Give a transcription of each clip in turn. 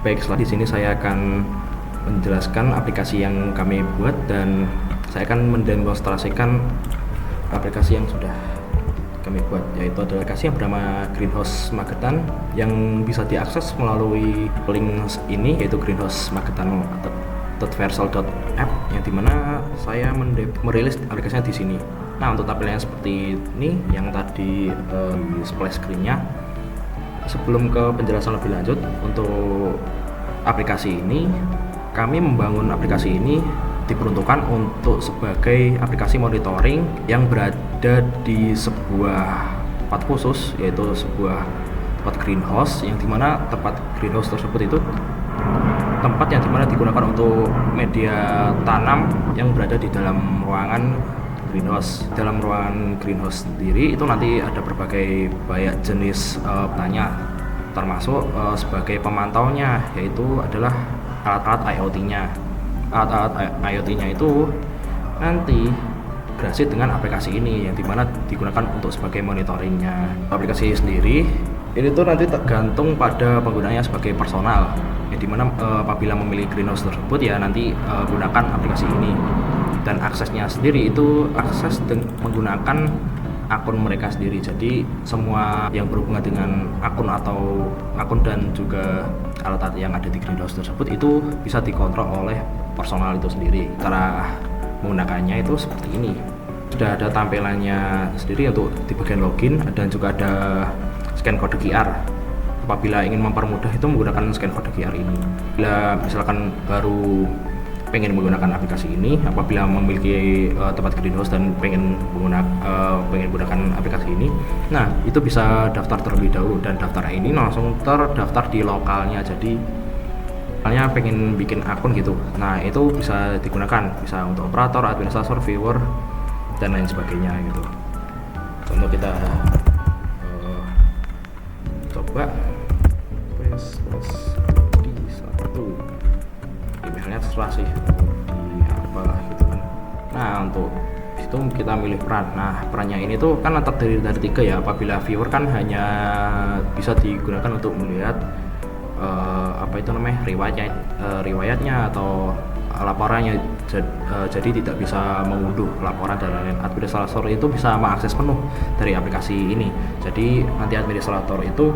Baik, setelah di sini saya akan menjelaskan aplikasi yang kami buat dan saya akan mendemonstrasikan aplikasi yang sudah kami buat, yaitu adalah aplikasi yang bernama Greenhouse Magetan yang bisa diakses melalui link ini, yaitu greenhousemagetan.versal.app, yang dimana saya merilis aplikasinya di sini. Nah, untuk tampilannya seperti ini yang tadi di splash screen-nya. Sebelum ke penjelasan lebih lanjut untuk aplikasi ini, kami membangun aplikasi ini diperuntukkan untuk sebagai aplikasi monitoring yang berada di sebuah tempat khusus, yaitu sebuah tempat greenhouse, yang dimana tempat greenhouse tersebut itu tempat yang dimana digunakan untuk media tanam yang berada di dalam ruangan greenhouse. Dalam ruangan greenhouse sendiri itu nanti ada berbagai banyak jenis petanya, termasuk sebagai pemantaunya, yaitu adalah alat-alat IoT-nya. Alat-alat IoT-nya itu nanti berhasil dengan aplikasi ini, yang dimana digunakan untuk sebagai monitoringnya. Aplikasi sendiri ini tuh nanti tergantung pada penggunanya sebagai personal, yang dimana apabila memilih greenhouse tersebut ya nanti gunakan aplikasi ini. Dan aksesnya sendiri itu akses menggunakan akun mereka sendiri. Jadi semua yang berhubungan dengan akun dan juga alat-alat yang ada di greenhouse tersebut itu bisa dikontrol oleh personal itu sendiri. Cara menggunakannya itu seperti ini. Sudah ada tampilannya sendiri untuk di bagian login, dan juga ada scan kode QR. Apabila ingin mempermudah itu menggunakan scan kode QR ini. Bila misalkan baru pengen menggunakan aplikasi ini, apabila memiliki tempat greenhouse dan pengen menggunakan aplikasi ini, nah itu bisa daftar terlebih dahulu, dan daftar ini langsung terdaftar di lokalnya. Jadi misalnya pengen bikin akun gitu, nah itu bisa digunakan, bisa untuk operator, administrator, viewer, dan lain sebagainya gitu. Contoh kita coba di satu, emailnya terserah sih di apa gitu kan. Nah, untuk itu kita milih peran. Nah, perannya ini tuh kan terdiri dari 3 ya. Apabila viewer kan hanya bisa digunakan untuk melihat riwayatnya atau laporannya, jadi tidak bisa mengunduh laporan dan lain-lain. Administrator itu bisa mengakses penuh dari aplikasi ini. Jadi nanti administrator itu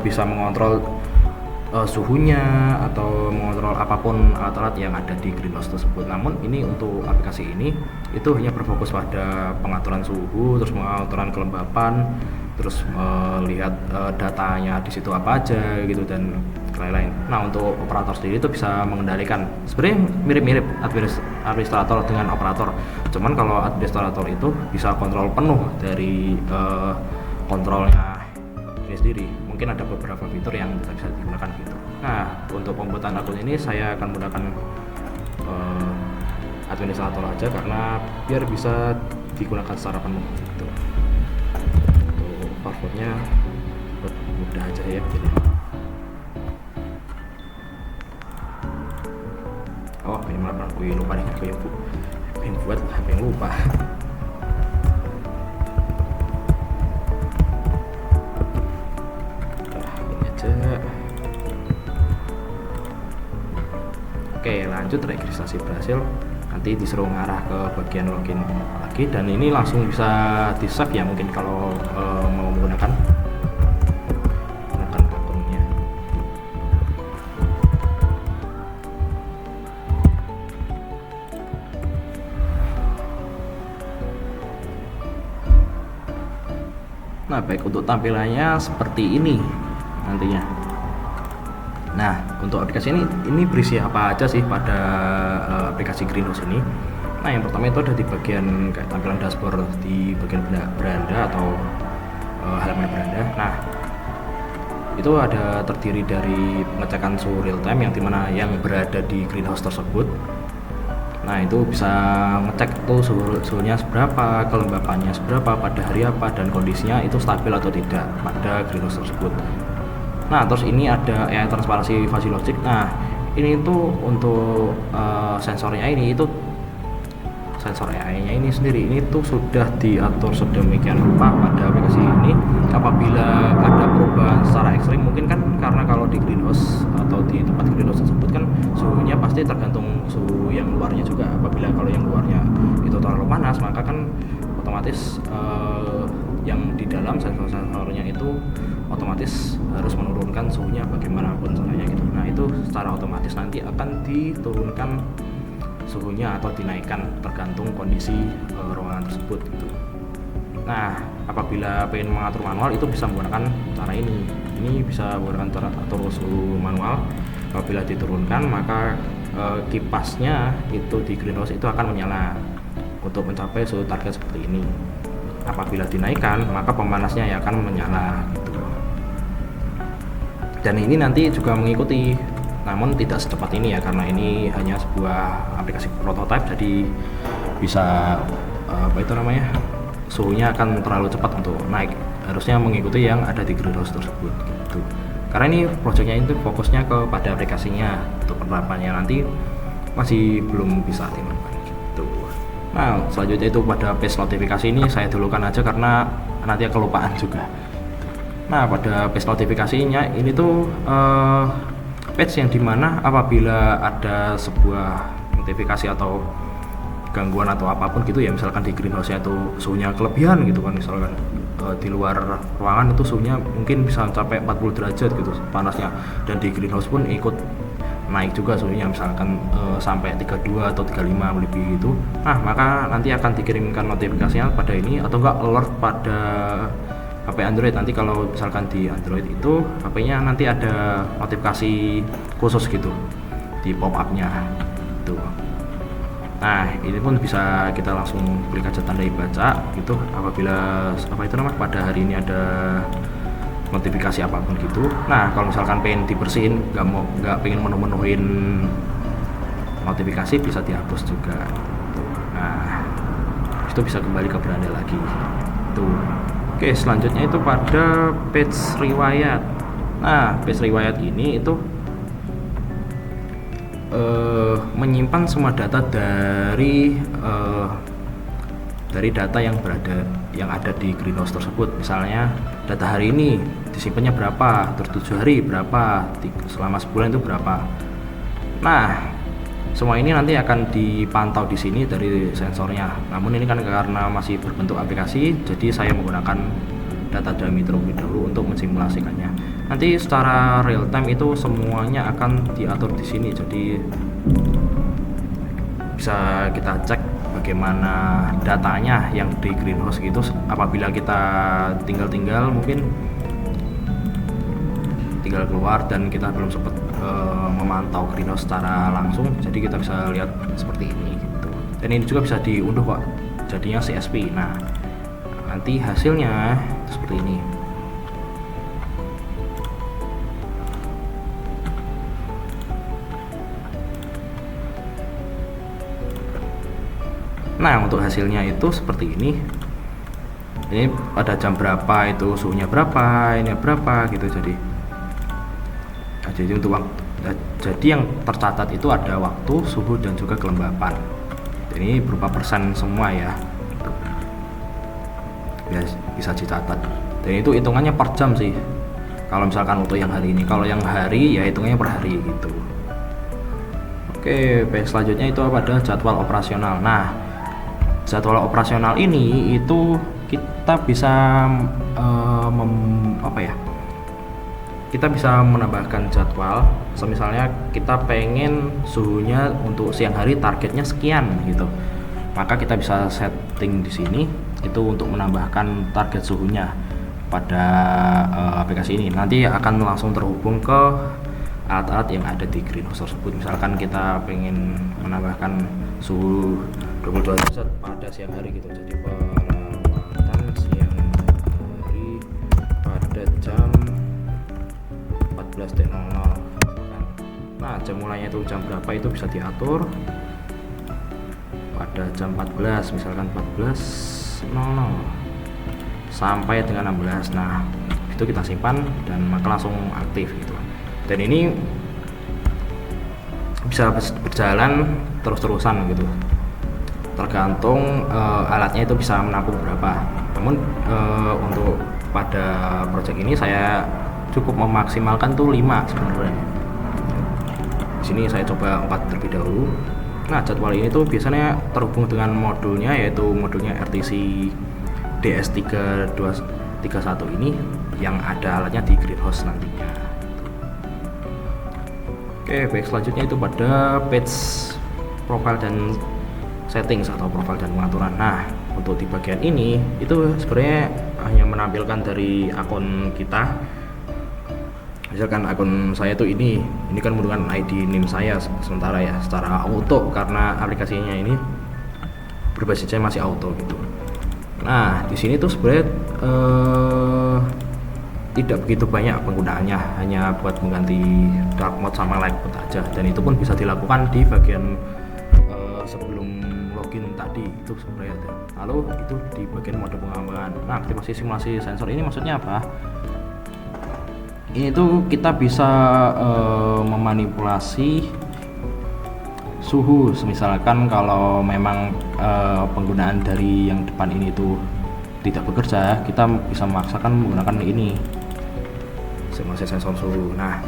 bisa mengontrol suhunya atau mengontrol apapun alat-alat yang ada di greenhouse tersebut. Namun ini untuk aplikasi ini itu hanya berfokus pada pengaturan suhu, terus pengaturan kelembapan, terus melihat datanya di situ apa aja gitu, dan lain-lain. Nah, untuk operator sendiri itu bisa mengendalikan, sebenarnya mirip-mirip administrator dengan operator, cuman kalau administrator itu bisa kontrol penuh dari kontrolnya ini sendiri. Mungkin ada beberapa fitur yang bisa digunakan gitu. Nah, untuk pembuatan akun ini saya akan menggunakan administrator aja karena biar bisa digunakan secara penuh gitu. Untuk passwordnya mudah aja ya gitu. Oh, ini malah aku lupa nih, aku yang buat HP yang lupa. Oke, lanjut, registrasi berhasil. Nanti disuruh ngarah ke bagian login lagi, dan ini langsung bisa di save ya, mungkin kalau mau menggunakan akunnya. Nah, baik, untuk tampilannya seperti ini nantinya. Nah, untuk aplikasi ini berisi apa aja sih pada aplikasi Greenhouse ini? Nah, yang pertama itu ada di bagian kayak tampilan dashboard di bagian beranda atau halaman beranda. Nah, itu ada terdiri dari pengecekan suhu real time, yang dimana yang berada di greenhouse tersebut. Nah, itu bisa ngecek tuh suhunya seberapa, kelembapannya seberapa, pada hari apa, dan kondisinya itu stabil atau tidak pada greenhouse tersebut. Nah, terus ini ada transparansi fuzzy logic. Nah, ini tuh untuk sensornya ini itu sensor AI-nya ini sendiri ini tuh sudah diatur sedemikian rupa pada aplikasi ini. Apabila ada perubahan secara ekstrim, mungkin kan karena kalau di greenhouse atau di tempat greenhouse tersebut kan suhunya pasti tergantung suhu yang luarnya juga. Apabila kalau yang luarnya itu terlalu panas, maka kan otomatis yang di dalam sensor-sensornya itu otomatis harus menurunkan suhunya bagaimanapun caranya gitu. Nah itu secara otomatis nanti akan diturunkan suhunya atau dinaikkan tergantung kondisi ruangan tersebut gitu. Nah apabila pengen mengatur manual itu bisa menggunakan cara ini bisa menggunakan cara atur suhu manual. Apabila diturunkan maka kipasnya itu di greenhouse itu akan menyala untuk mencapai suhu target seperti ini. Apabila dinaikkan maka pemanasnya ya akan menyala gitu. Dan ini nanti juga mengikuti, namun tidak secepat ini ya, karena ini hanya sebuah aplikasi prototipe, jadi bisa suhunya akan terlalu cepat untuk naik. Harusnya mengikuti yang ada di greenhouse tersebut gitu. Karena ini projectnya itu fokusnya kepada aplikasinya, untuk penerapannya nanti masih belum bisa dimainkan gitu. Nah selanjutnya itu pada page notifikasi ini saya dulukan aja karena nanti kelupaan juga. Nah pada page notifikasinya ini tuh page yang dimana apabila ada sebuah notifikasi atau gangguan atau apapun gitu ya, misalkan di greenhouse itu suhunya kelebihan gitu kan, misalkan di luar ruangan itu suhunya mungkin bisa mencapai 40 derajat gitu panasnya, dan di greenhouse pun ikut naik juga suhunya, misalkan sampai 32 atau 35 lebih gitu. Nah maka nanti akan dikirimkan notifikasinya pada ini, atau enggak alert pada HP Android. Nanti kalau misalkan di Android itu HP-nya nanti ada notifikasi khusus gitu di pop up-nya gitu. Nah ini pun bisa kita langsung klik aja tandai baca gitu apabila pada hari ini ada notifikasi apapun gitu. Nah kalau misalkan pengen dibersihin, nggak pengen menuhin notifikasi, bisa dihapus juga gitu. Nah itu bisa kembali ke beranda lagi tuh. Oke, selanjutnya itu pada page riwayat. Nah page riwayat ini itu menyimpan semua data dari data yang ada di greenhouse tersebut. Misalnya data hari ini disimpannya berapa, terus 7 hari berapa, selama sebulan itu berapa. Nah semua ini nanti akan dipantau di sini dari sensornya. Namun ini kan karena masih berbentuk aplikasi, jadi saya menggunakan data dummy terlebih dahulu untuk mensimulasikannya. Nanti secara real time itu semuanya akan diatur di sini, jadi bisa kita cek bagaimana datanya yang di greenhouse gitu. Apabila kita tinggal mungkin tinggal keluar dan kita belum sempat memantau greenhouse secara langsung, jadi kita bisa lihat seperti ini gitu. Dan ini juga bisa diunduh kok, jadinya CSV. Nah nanti hasilnya seperti ini. Nah untuk hasilnya itu seperti ini. Ini pada jam berapa itu suhunya berapa, ini berapa gitu. Jadi untuk jadi yang tercatat itu ada waktu, suhu, dan juga kelembapan. Ini berupa persen semua ya, bisa dicatat. Dan itu hitungannya per jam sih kalau misalkan untuk yang hari ini. Kalau yang hari ya hitungannya per hari gitu. Oke, selanjutnya itu pada jadwal operasional. Nah jadwal operasional ini itu kita bisa kita bisa menambahkan jadwal. Misalnya kita pengen suhunya untuk siang hari targetnya sekian gitu, maka kita bisa setting di sini itu untuk menambahkan target suhunya pada aplikasi ini. Nanti akan langsung terhubung ke alat-alat yang ada di greenhouse tersebut. Misalkan kita pengen menambahkan suhu 22 derajat pada siang hari gitu, jadi perawatan siang hari pada jam 14.00. Nah jam mulainya itu jam berapa itu bisa diatur pada jam 14, misalkan 14.00 sampai dengan 16. Nah itu kita simpan dan maka langsung aktif gitu. Dan ini bisa berjalan terus-terusan gitu. tergantung alatnya itu bisa menampung berapa. Namun untuk pada project ini saya cukup memaksimalkan tuh 5 sebenarnya. Di sini saya coba 4 terlebih dahulu. Nah, jadwal ini tuh biasanya terhubung dengan modulnya, yaitu modulnya RTC DS3231 ini yang ada alatnya di greenhouse nantinya. Oke, baik, selanjutnya itu pada page profile dan settings atau profile dan pengaturan. Nah, untuk di bagian ini itu sebenarnya hanya menampilkan dari akun kita. Misalkan akun saya tuh ini kan menggunakan ID NIM saya sementara ya secara auto karena aplikasinya ini berbasisnya masih auto gitu. Nah, di sini tuh sebenarnya tidak begitu banyak penggunaannya, hanya buat mengganti dark mode sama light mode aja, dan itu pun bisa dilakukan di bagian sebelum login tadi itu sebenarnya. Lalu itu di bagian mode pengembangan. Nah, aktivasi simulasi sensor ini maksudnya apa? Ini tuh kita bisa memanipulasi suhu, misalkan kalau memang penggunaan dari yang depan ini tuh tidak bekerja, kita bisa memaksakan menggunakan ini simulasi sensor suhu. Nah,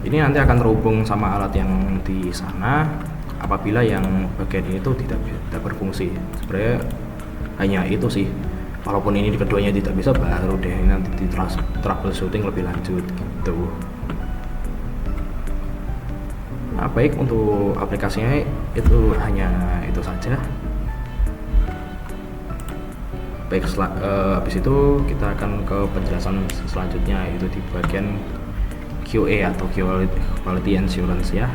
ini nanti akan terhubung sama alat yang di sana apabila yang bagian ini tuh tidak berfungsi. Sebenarnya hanya itu sih. Walaupun ini keduanya tidak bisa, baru deh nanti di troubleshooting lebih lanjut gitu. Nah, baik, untuk aplikasinya itu hanya itu saja. Baik, habis itu kita akan ke penjelasan selanjutnya, yaitu di bagian QA atau Quality Assurance ya.